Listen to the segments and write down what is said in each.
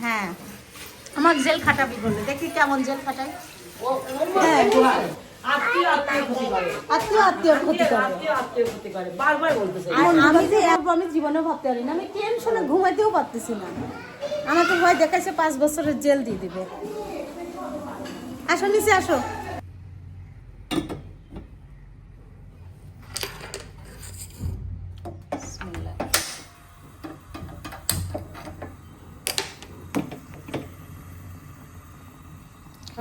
হ্যাঁ, আমার জেল খাটাবি বলে, দেখি কেমন জেল খাটাই। আত্মীয় ক্ষতি করে বারবার বলতেছে। আমি যে আমি জীবনে ভাবতে পারি না, আমি টেনশনে ঘুমাইতেও পারতেছি না। আমাকে ভয় দেখাইছে 5 বছরের জেল দিয়ে দিবে। আসো নিচে আসো।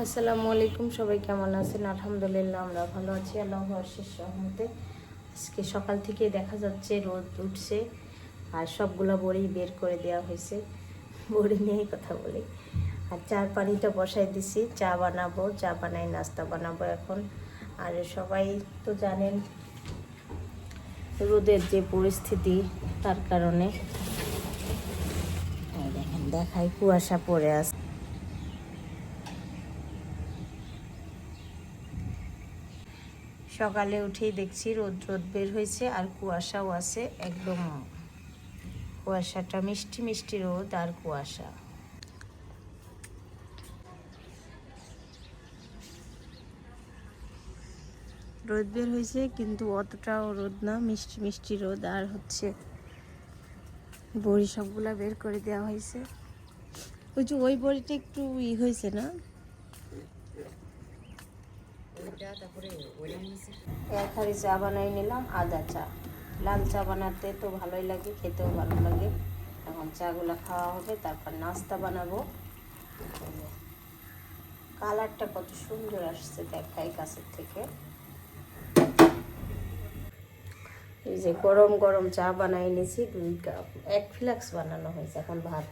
আসসালামু আলাইকুম, সবাই কেমন আছেন? আলহামদুলিল্লাহ আমরা ভালো আছি আল্লাহর অশেষ রহমতে। আজকে সকাল থেকে দেখা যাচ্ছে রোদ উঠছে আর সবগুলা বড়ি বের করে দেওয়া হয়েছে। বড়ি নিয়েই কথা বলি। আর চার পানিটা বসাই দিছি, চা বানাবো, চা বানাই নাস্তা বানাবো এখন। আর সবাই তো জানেন রোদের যে পরিস্থিতি, তার কারণে দেখেন দেখাই কুয়াশা পড়ে আছে। সকালে উঠেই দেখছি রোদ বের হয়েছে আর কুয়াশাও আছে, একদম কুয়াশাটা মিষ্টি মিষ্টি রোদ আর কুয়াশা। রোদ বের হয়েছে কিন্তু অতটাও রোদ না, মিষ্টি মিষ্টি রোদ। আর হচ্ছে বড়ি সবগুলা বের করে দেওয়া হয়েছে। ওই যে ওই বড়িটা একটু হয়েছে না, এক হাঁড়ি চা বানাই নিলাম, আদা চা। লাল চা বানাতে তো ভালোই লাগে, খেতেও ভালো লাগে। এখন চাগুলো খাওয়া হবে, তারপর নাস্তা বানাবো। কালারটা কত সুন্দর আসছে দেখাই কাছের থেকে। এই যে গরম গরম চা বানাই নিয়েছি 2 কাপ, 1 ফ্লাক্স বানানো হয়েছে। এখন ভাত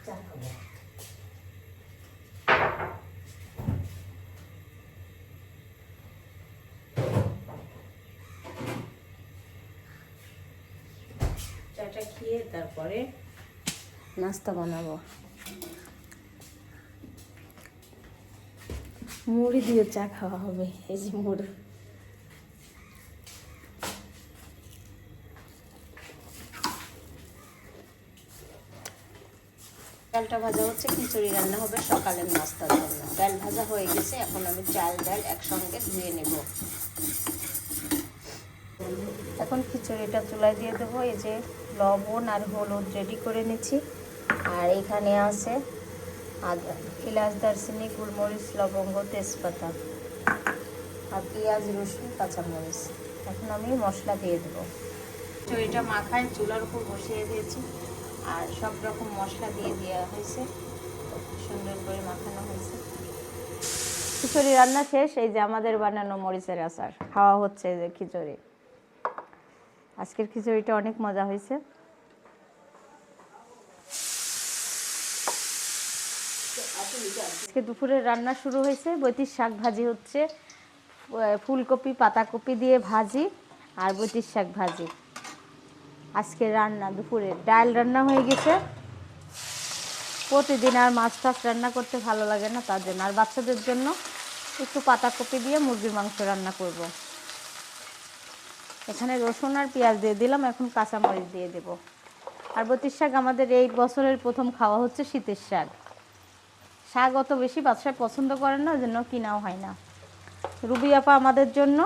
চা খাবো। চাটা খেয়ে তারপরে নাস্তা বানাবো। মুড়ি দিয়ে চা খাওয়া হবে। এই যে মুড়ি, ডালটা ভাজা হচ্ছে, খিচুড়ি রান্না হবে সকালের নাস্তার জন্য। ডাল ভাজা হয়ে গেছে, এখন আমি চাল ডাল একসঙ্গে ধুয়ে নেব। এখন খিচুড়িটা চুলায় দিয়ে দেবো। এই যে লবণ আর হলুদ রেডি করে নিচ্ছি। আর এখানে আছে আদা, এলাচ, দারচিনি, গোলমরিচ, লবঙ্গ, তেজপাতা আর পেঁয়াজ, রসুন, কাঁচামরিচ। এখন আমি মশলা দিয়ে দেবো। খিচুড়িটা মাখায় চুলার উপর বসিয়ে দিয়েছি আর সব রকম মশলা দিয়ে দেওয়া হয়েছে, সুন্দর করে মাখানো হয়েছে। খিচুড়ি রান্না শেষ। এই যে আমাদের বানানো মরিচের আচার খাওয়া হচ্ছে। এই যে খিচুড়ি, আজকের খিচুড়িটা অনেক মজা হয়েছে। আজকে দুপুরের রান্না শুরু হয়েছে। বৈতির শাক ভাজি হচ্ছে, ফুলকপি পাতাকপি দিয়ে ভাজি আর বৈতির শাক ভাজি। আজকে রান্না দুপুরে ডাল রান্না হয়ে গেছে। প্রতিদিন আর মাছ টাছ রান্না করতে ভালো লাগে না, তার জন্য আর বাচ্চাদের জন্য একটু পাতাকপি দিয়ে মুরগির মাংস রান্না করব। এখানে রসুন আর পেঁয়াজ দিয়ে দিলাম, এখন কাঁচামরিচ দিয়ে দেব। আর বতির শাক আমাদের এই বছরের প্রথম খাওয়া হচ্ছে শীতের শাক। শাক অত বেশি বাচ্চারা পছন্দ করেন না, ওই জন্য কিনাও হয় না। রুবি আপা আমাদের জন্য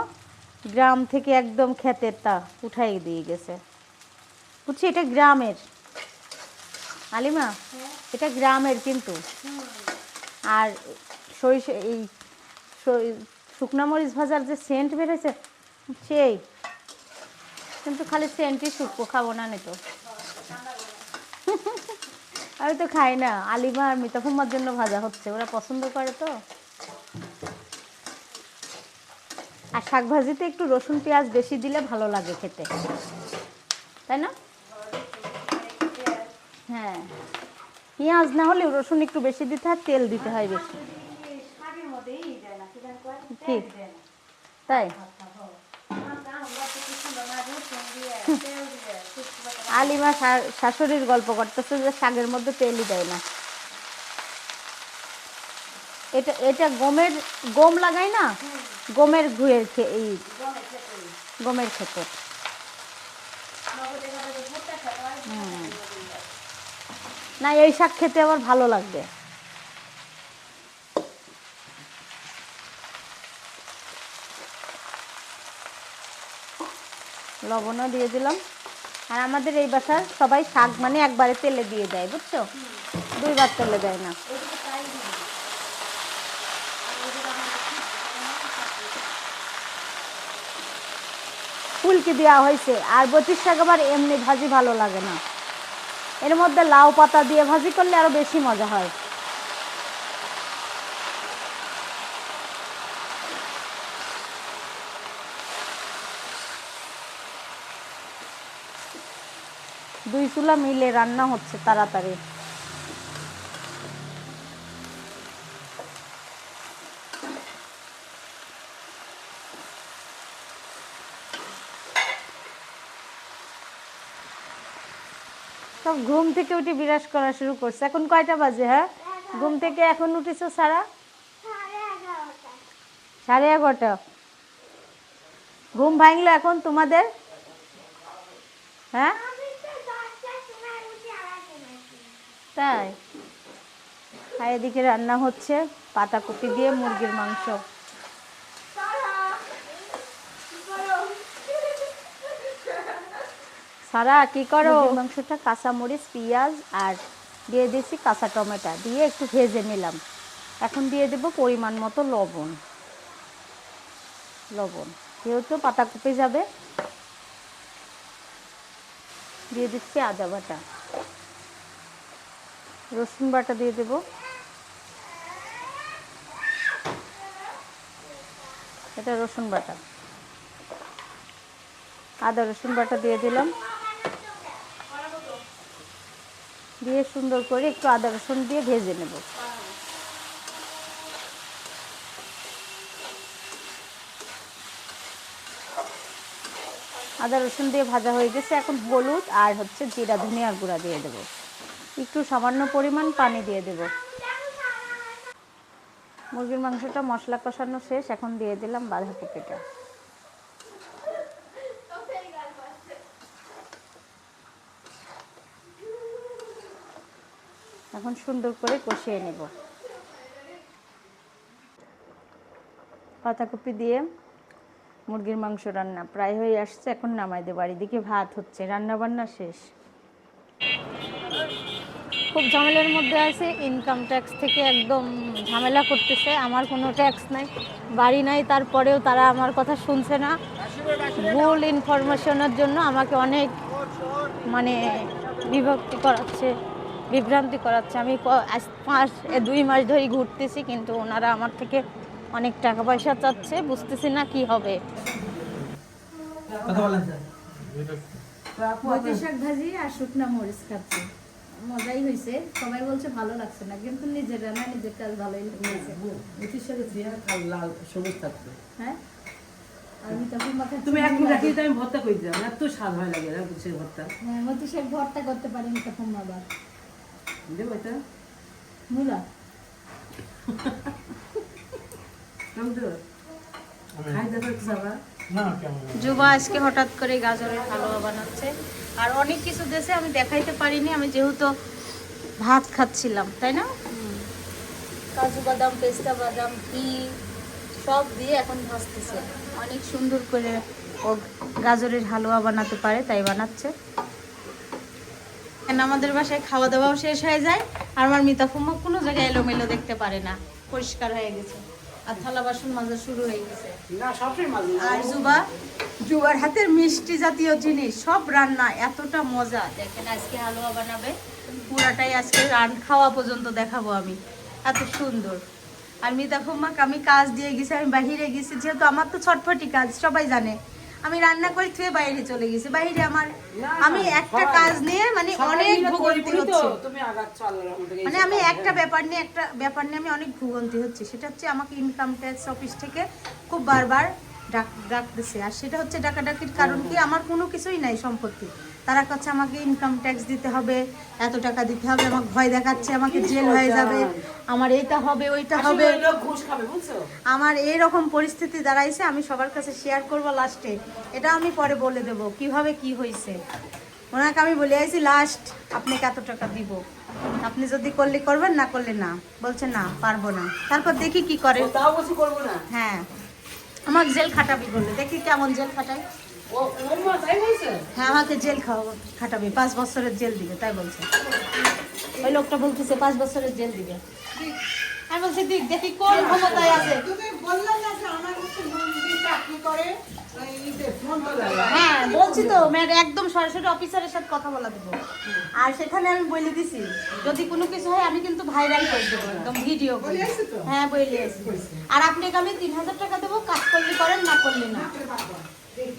গ্রাম থেকে একদম ক্ষেতের তা উঠাই দিয়ে গেছে। বুঝছি এটা গ্রামের, আলিমা এটা গ্রামের কিন্তু। আর সরিষা এই শুকনা মরিচ ভাজার যে সেন্ট বেরোছে সেই, কিন্তু খালি সেন্টই শুকবো, খাবো না তো। আমি তো খাই না, আলিমা আর মিতাফুম্মার জন্য ভাজা হচ্ছে, ওরা পছন্দ করে তো। আর শাক ভাজিতে একটু রসুন পেঁয়াজ বেশি দিলে ভালো লাগে খেতে, তাই না? হ্যাঁ, পেঁয়াজ না হলে রসুন একটু বেশি দিতে হয়, তেল দিতে হয় বেশি। কি তাই? আলিমা শাশুড়ির গল্প করতেছে যে শাকের মধ্যে তেলই দেয় না। এটা এটা গম লাগাই না, গমের ঘুয়ের এই গমের খেতে। না এই শাক খেতে আবার ভালো লাগবে। লবণও দিয়ে দিলাম। আর আমাদের এই বাসার সবাই শাক মানে একবারে তেলে দিয়ে দেয়, বুঝছো, দুইবার তেলে দেয় না। ফুলকি দেওয়া হয়েছে। আর বতির শাক আবার এমনি ভাজি ভালো লাগে না, এর মধ্যে লাউ পাতা দিয়ে ভাজি করলে আরো বেশি মজা হয়। দুই চুলা মিলে রান্না হচ্ছে তাড়াতাড়ি। সব ঘুম থেকে উঠে বিরাজ করা শুরু করছে। এখন কয়টা বাজে? হ্যাঁ, ঘুম থেকে এখন উঠেছো সারা? 11:30। ঘুম ভাঙলো এখন তোমাদের? হ্যাঁ তাই। আর এদিকে রান্না হচ্ছে পাতাকপি দিয়ে মুরগির মাংস। সারা কি করো? মাংসটা কাঁচামরিচ, পেঁয়াজ আর দিয়ে দিয়েছি কাঁচা টমেটো দিয়ে একটু ভেজে নিলাম। এখন দিয়ে দেব পরিমাণ মতো লবণ। যেহেতু পাতাকপি যাবে, দিয়ে দিচ্ছি আদা বাটা, রসুন বাটা দিয়ে দেব, এটা রসুন বাটা, আদা রসুন বাটা দিয়ে দিলাম। দিয়ে সুন্দর করে একটু আদা রসুন দিয়ে ভেজে নেব। আদা রসুন দিয়ে ভাজা হয়ে গেছে। এখন হলুদ আর হচ্ছে জিরা ধনিয়ার গুঁড়া দিয়ে দেব, একটু সামান্য পরিমাণ পানি দিয়ে দেব। মুরগির মাংসটা মশলা কষানো শেষ, এখন দিয়ে দিলাম বাঁধাকপিটা। এখন সুন্দর করে কষিয়ে নেব। পাতাকপি দিয়ে মুরগির মাংস রান্না প্রায় হয়ে আসছে, এখন নামাই দেবো। আর এদিকে ভাত হচ্ছে, রান্না বান্না শেষ। খুব ঝামেলার মধ্যে আছে, ইনকাম ট্যাক্স থেকে একদম ঝামেলা করতেছে। আমার কোনো ট্যাক্স নাই, বাড়ি নাই, তারপরেও তারা আমার কথা শুনছে না। ভুল ইনফরমেশনের জন্য আমাকে অনেক মানে বিভ্রান্তি করাচ্ছে। আমি 2 মাস ধরে ঘুরতেছি, কিন্তু ওনারা আমার থেকে অনেক টাকা পয়সা চাচ্ছে, বুঝতেছি না কি হবে। শাক ভাজি আর শুকনা মরিচ খাচ্ছি, মজাই হয়েছে। সবাই বলছে ভালো লাগছে না, কিন্তু নিজের রান্না নিজের কাজ ভালোই লাগছে। লাল সবুজ থাকবে। হ্যাঁ, আমি তখন তুমি এক মিনিট রাখি, আমি ভর্তা করে দিলাম, এত স্বাদ হয় লাগে না মতির ভর্তা। হ্যাঁ, মতি শাক ভর্তা করতে পারি আমি তখন আবার দেবো এটা মূলা জুবা আজকে হঠাৎ করে গাজরের হালুয়া বানাচ্ছে, আর অনেক কিছু দেশে আমি দেখাইতে পারিনি, আমি যেহেতু ভাত খাচ্ছিলাম, তাই না? কাজু বাদাম, পেস্তা বাদাম, ঘি সব দিয়ে এখন ভাজতেছে। অনেক সুন্দর করে ও গাজরের হালুয়া বানাতে পারে, তাই বানাচ্ছে। আমাদের বাসায় খাওয়া দাওয়াও শেষ হয়ে যায়, আর আমার মিতাফুম্মা কোনো জায়গায় এলোমেলো দেখতে পারে না, পরিষ্কার হয়ে গেছে। আর থালা বাসন মাজা শুরু হয়ে গেছে। আর জুবার হাতের মিষ্টি জাতীয় জিনিস সব রান্না এতটা মজা। দেখেন আজকে হালুয়া বানাবে, পুরাটাই আজকে খাওয়া পর্যন্ত দেখাবো আমি, এত সুন্দর। আর মিতাফুম্মাকে আমি কাজ দিয়ে গেছি, আমি বাহিরে গেছি, যেহেতু আমার তো ছটফটি কাজ সবাই জানে, আমি রান্না করে থুয়ে বাইরে চলে গেছি। বাইরে আমি একটা কাজ নিয়ে মানে অনেক ভোগান্তি হচ্ছে, মানে আমি একটা ব্যাপার নিয়ে আমি অনেক ভোগান্তি হচ্ছে। সেটা হচ্ছে আমাকে ইনকাম ট্যাক্স অফিস থেকে খুব বারবার ডাকতেছে। আর সেটা হচ্ছে ডাকাডাকির কারণ কি, আমার কোনো কিছুই নাই সম্পত্তি। তারা কাছে আমাকে ইনকাম ট্যাক্স দিতে হবে, এত টাকা দিতে হবে, আমাকে ভয় দেখাচ্ছে, আমাকে জেল হয়ে যাবে, আমার এইটা হবে ওইটা হবে। আমার এইরকম পরিস্থিতি দাঁড়াইছে, আমি সবার কাছে শেয়ার করবো লাস্টে, এটা আমি পরে বলে দেব কিভাবে কি হয়েছে। ওনাকে আমি বলে আইছি লাস্ট আপনাকে এত টাকা দিব, আপনি যদি করলে করবেন, না করলে না। বলছে না, পারবো না। তারপর দেখি কি করে। তাও বলছি করবো না। হ্যাঁ, আমার জেল খাটাবি বললে, দেখি কেমন জেল খাটাই। তাই বলছে? হ্যাঁ, আমাকে জেল খাটাবি, 5 বছরের জেল দিবে, তাই বলছে। ওই লোকটা বলতেছে 5 বছরের জেল দিবে। আমি বলছি দেখি কোন ক্ষমতায় আছে। তুমি বললে না যে আমার হচ্ছে মন্দির চাকরি করে ফোন তো লাগে। হ্যাঁ বলছি তো, একদম সরাসরি অফিসারের সাথে কথা বলা দেবো। আর সেখানে আমি বলে দিছি যদি কোনো কিছু হয় আমি কিন্তু ভাইরাল করে দেবো, একদম ভিডিও করে। হ্যাঁ বলে আসি। আর আপনাকে আমি 3000 টাকা দেবো, কাজ করলে করেন, না করলে না,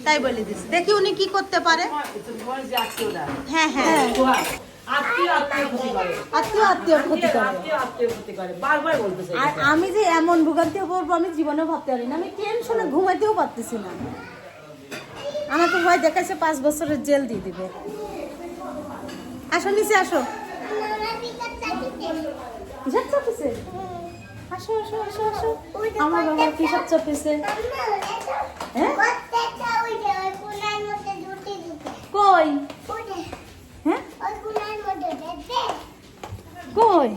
তাই বলে দিছি। দেখি উনি কি করতে পারে। তোমার যে আত্মীয়রা, হ্যাঁ হ্যাঁ, আত্মীয় ক্ষতি করে, আত্মীয় ক্ষতি করে। আত্মীয় ক্ষতি করে, বারবার বলতেছে। আর আমি যে এমন ভোগান্তি পড়বো আমি জীবনেও ভাবতে পারি না। আমি টেনশনে ঘুমাইতেও পারতেছি না। আমাকে ভয় দেখাইছে 5 বছরের জেল দিয়ে দিবে। আসো নিচে আসো। হিসাব চাপিছে? আসো আসো আসো আসো। আমার বাবা কি হিসাব চাপিছে? হ্যাঁ কই? হ্যাঁ কই?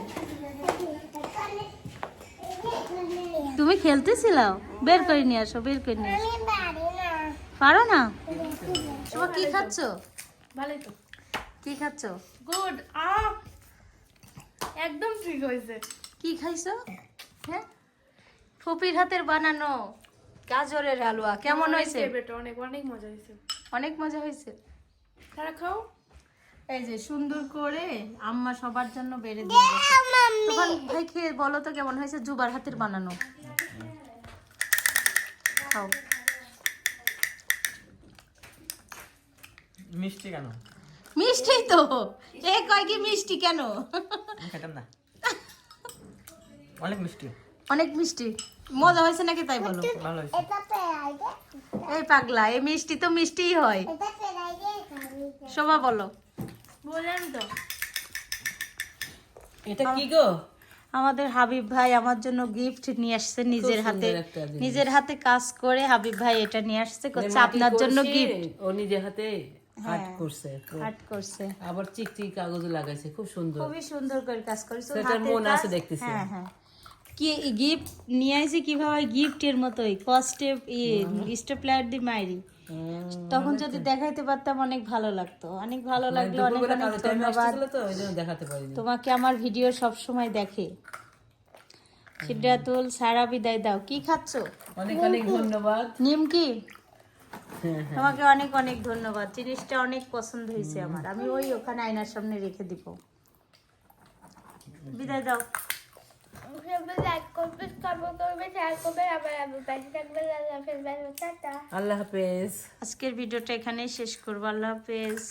তুমি খেলতেছিলাও? বের করে নিয়ে আসো, বের করে নিয়ে আসো। পারো না? শোভা কি খাচ্ছ? ভালোই তো। কি খাচ্ছ? গুড। একদম ঠিক হয়েছে। কি খাইছো? হ্যাঁ, ফুপির হাতের বানানো গাজরের হালুয়া কেমন হয়েছে? বেটা অনেক অনেক মজা হয়েছে। অনেক মজা হয়েছে। তারা খাও। এই যে সুন্দর করে আম্মা সবার জন্য বেড়ে দিয়েছে। তখন ভাই খেয়ে বলো তো কেমন হয়েছে? জুবার হাতের বানানো। খাও। মিষ্টি কেন? মিষ্টি তো, এ কয় কি মিষ্টি কেন? আমি খেতাম না। অনেক মিষ্টি। অনেক মিষ্টি। মজা হয়েছে নাকি তাই বলো? ভালো হয়েছে। এই পাগলা, এই মিষ্টি তো মিষ্টিই হয়। শোভা বলো। বললাম তো। এটা কি গো? আমাদের হাবিব ভাই আমার জন্য গিফট নিয়ে আসছে নিজের হাতে। সুন্দর একটা জিনিস। নিজের হাতে কাজ করে হাবিব ভাই এটা নিয়ে আসছে, করছে মাটি আপনার জন্য করছে, গিফট। ও নিজে হাতে আর্ট করছে। আর্ট করছে, আবার চিকচিক কাগজও লাগাইছে, খুব সুন্দর। খুবই সুন্দর করে কাজ করেছে। সেটার হাতের মন কাজ। আছে দেখতেছি। হ্যাঁ হ্যাঁ। কি গিফট নিয়ে আসছে কিভাবে? গিফটের মতোই কস্টে স্টেপলার দি মাইরি। তখন যদি দেখাইতে পারতাম অনেক ভালো লাগতো, অনেক ভালো লাগলো। অনেক দুপুরবেলা অনেক কাজের টাইমে ধন্যবাদ। আসতেছিল তো, ওই জন্য দেখাতে পারিনি। তোমাকে আমার ভিডিও সব সময় দেখে। সিদ্ধাতুল সারা বিদায় দাও। কি খাচ্ছ? অনেক অনেক ধন্যবাদ। নিমকি? হ্যাঁ, তোমাকে অনেক অনেক ধন্যবাদ। জিনিসটা অনেক পছন্দ হয়েছে আমার। আমি ওই ওখানে আয়নার সামনে রেখে দিব। বিদায় দাও। লাইক করবে, কমেন্ট করবে, শেয়ার করবে, আবার আমার পাশে থাকবে। আল্লাহ হাফেজ, টাটা। আল্লাহ হাফেজ। আজকের ভিডিওটা এখানেই শেষ করবো। আল্লাহ হাফেজ।